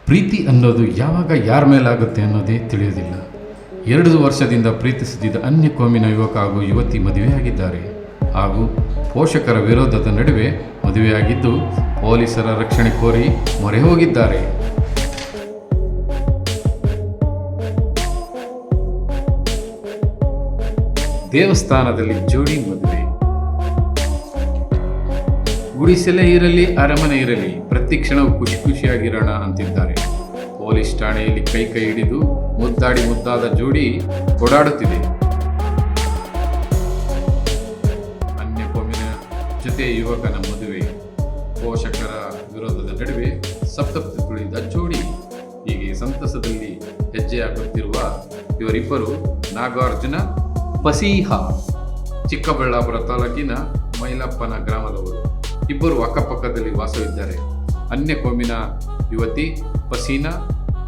ಪ್ರೀತಿ ಅನ್ನೋದು ಯಾವಾಗ ಯಾರ ಮೇಲಾಗುತ್ತೆ ಅನ್ನೋದೇ ತಿಳಿಯೋದಿಲ್ಲ. 2 ವರ್ಷದಿಂದ ಪ್ರೀತಿಸುತ್ತಿದ್ದ ಅನ್ಯ ಕೋಮಿನ ಯುವಕ ಹಾಗೂ ಯುವತಿ ಮದುವೆಯಾಗಿದ್ದಾರೆ ಹಾಗೂ ಪೋಷಕರ ವಿರೋಧದ ನಡುವೆ ಮದುವೆಯಾಗಿದ್ದು ಪೊಲೀಸರ ರಕ್ಷಣೆ ಕೋರಿ ಮೊರೆ ಹೋಗಿದ್ದಾರೆ. ದೇವಸ್ಥಾನದಲ್ಲಿ ಜೋಡಿ ಮದುವೆ. ಗುಡಿಸಲೇ ಇರಲಿ ಅರಮನೆ ಇರಲಿ ಪ್ರತಿ ಕ್ಷಣವೂ ಖುಷಿ ಖುಷಿಯಾಗಿರೋಣ ಅಂತಿದ್ದಾರೆ. ಪೊಲೀಸ್ ಠಾಣೆಯಲ್ಲಿ ಕೈ ಹಿಡಿದು ಮುದ್ದಾದ ಜೋಡಿ ಓಡಾಡುತ್ತಿದೆ. ಅನ್ಯ ಕೋಮಿನ ಜೊತೆ ಯುವಕನ ಮದುವೆ, ಪೋಷಕರ ವಿರೋಧದ ನಡುವೆ ಸಪ್ತಪದಿ ತುಳಿದ ಜೋಡಿ. ಹೀಗೆ ಸಂತಸದಲ್ಲಿ ಹೆಜ್ಜೆ ಹಾಕುತ್ತಿರುವ ಇವರಿಬ್ಬರು ನಾಗಾರ್ಜುನ ಪಸೀಹ, ಚಿಕ್ಕಬಳ್ಳಾಪುರ ತಾಲೂಕಿನ ಮೈಲಪ್ಪನ ಗ್ರಾಮದವರು. ಇಬ್ಬರು ಅಕ್ಕಪಕ್ಕದಲ್ಲಿ ವಾಸವಿದ್ದಾರೆ. ಅನ್ಯ ಕೋಮಿನ ಯುವತಿ ಪಸೀನಾ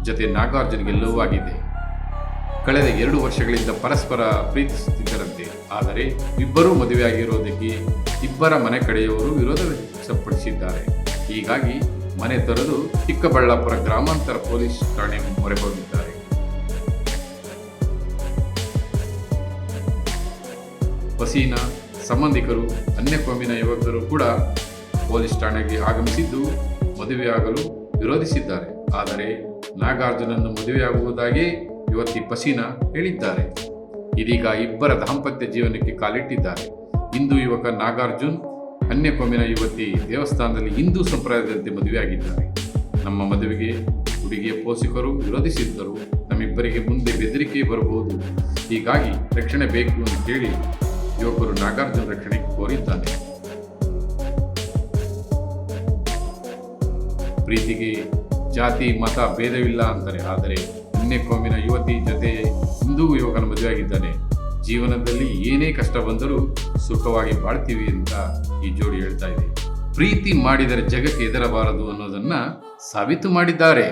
ಜೊತೆ ನಾಗಾರ್ಜುನ್ಗೆ ಲವ್ ಆಗಿದೆ. ಕಳೆದ 2 ವರ್ಷಗಳಿಂದ ಪರಸ್ಪರ ಪ್ರೀತಿಸುತ್ತಿದ್ದರಂತೆ. ಆದರೆ ಇಬ್ಬರೂ ಮದುವೆಯಾಗಿರೋದಕ್ಕೆ ಇಬ್ಬರ ಮನೆ ಕಡೆಯವರು ವಿರೋಧ ವ್ಯಕ್ತಪಡಿಸಿದ್ದಾರೆ. ಹೀಗಾಗಿ ಮನೆ ತೊರೆದು ಚಿಕ್ಕಬಳ್ಳಾಪುರ ಗ್ರಾಮಾಂತರ ಪೊಲೀಸ್ ಠಾಣೆ ಮೊರೆ ಹೋಗಿದ್ದಾರೆ. ಪಸೀನಾ ಸಂಬಂಧಿಕರು ಅನ್ಯ ಕೋಮಿನ ಯುವಕರು ಕೂಡ ಪೊಲೀಸ್ ಠಾಣೆಗೆ ಆಗಮಿಸಿದ್ದು ಮದುವೆಯಾಗಲು ವಿರೋಧಿಸಿದ್ದಾರೆ. ಆದರೆ ನಾಗಾರ್ಜುನನ್ನು ಮದುವೆಯಾಗುವುದಾಗಿ ಯುವತಿ ಪಸೀನಾ ಹೇಳಿದ್ದಾರೆ. ಇದೀಗ ಇಬ್ಬರ ದಾಂಪತ್ಯ ಜೀವನಕ್ಕೆ ಕಾಲಿಟ್ಟಿದ್ದಾರೆ. ಹಿಂದೂ ಯುವಕ ನಾಗಾರ್ಜುನ್, ಅನ್ಯ ಕೋಮಿನ ಯುವತಿ ದೇವಸ್ಥಾನದಲ್ಲಿ ಹಿಂದೂ ಸಂಪ್ರದಾಯದಂತೆ ಮದುವೆಯಾಗಿದ್ದಾರೆ. ನಮ್ಮ ಮದುವೆಗೆ ಹುಡುಗಿಯ ಪೋಷಕರು ವಿರೋಧಿಸಿದ್ದರು. ನಮ್ಮಿಬ್ಬರಿಗೆ ಮುಂದೆ ಬೆದರಿಕೆ ಬರಬಹುದು, ಹೀಗಾಗಿ ರಕ್ಷಣೆ ಬೇಕು ಅಂತ ಹೇಳಿ ಯುವಕರು ನಾಗಾರ್ಜುನ ರಕ್ಷಣೆ ಕೋರಿದ್ದಾನೆ. ಪ್ರೀತಿಗೆ ಜಾತಿ ಮತ ಭೇದವಿಲ್ಲ ಅಂತಾರೆ. ಆದರೆ ಅನ್ಯ ಕೋಮಿನ ಯುವತಿ ಜೊತೆ ಹಿಂದೂ ಯುವಕನ ಮದುವೆಯಾಗಿದ್ದಾನೆ. ಜೀವನದಲ್ಲಿ ಏನೇ ಕಷ್ಟ ಬಂದರೂ ಸುಖವಾಗಿ ಬಾಳ್ತೀವಿ ಅಂತ ಈ ಜೋಡಿ ಹೇಳ್ತಾ ಇದೆ. ಪ್ರೀತಿ ಮಾಡಿದರೆ ಜಗಕ್ಕೆ ಹೆದರಬಾರದು ಅನ್ನೋದನ್ನ ಸಾಬೀತು ಮಾಡಿದ್ದಾರೆ.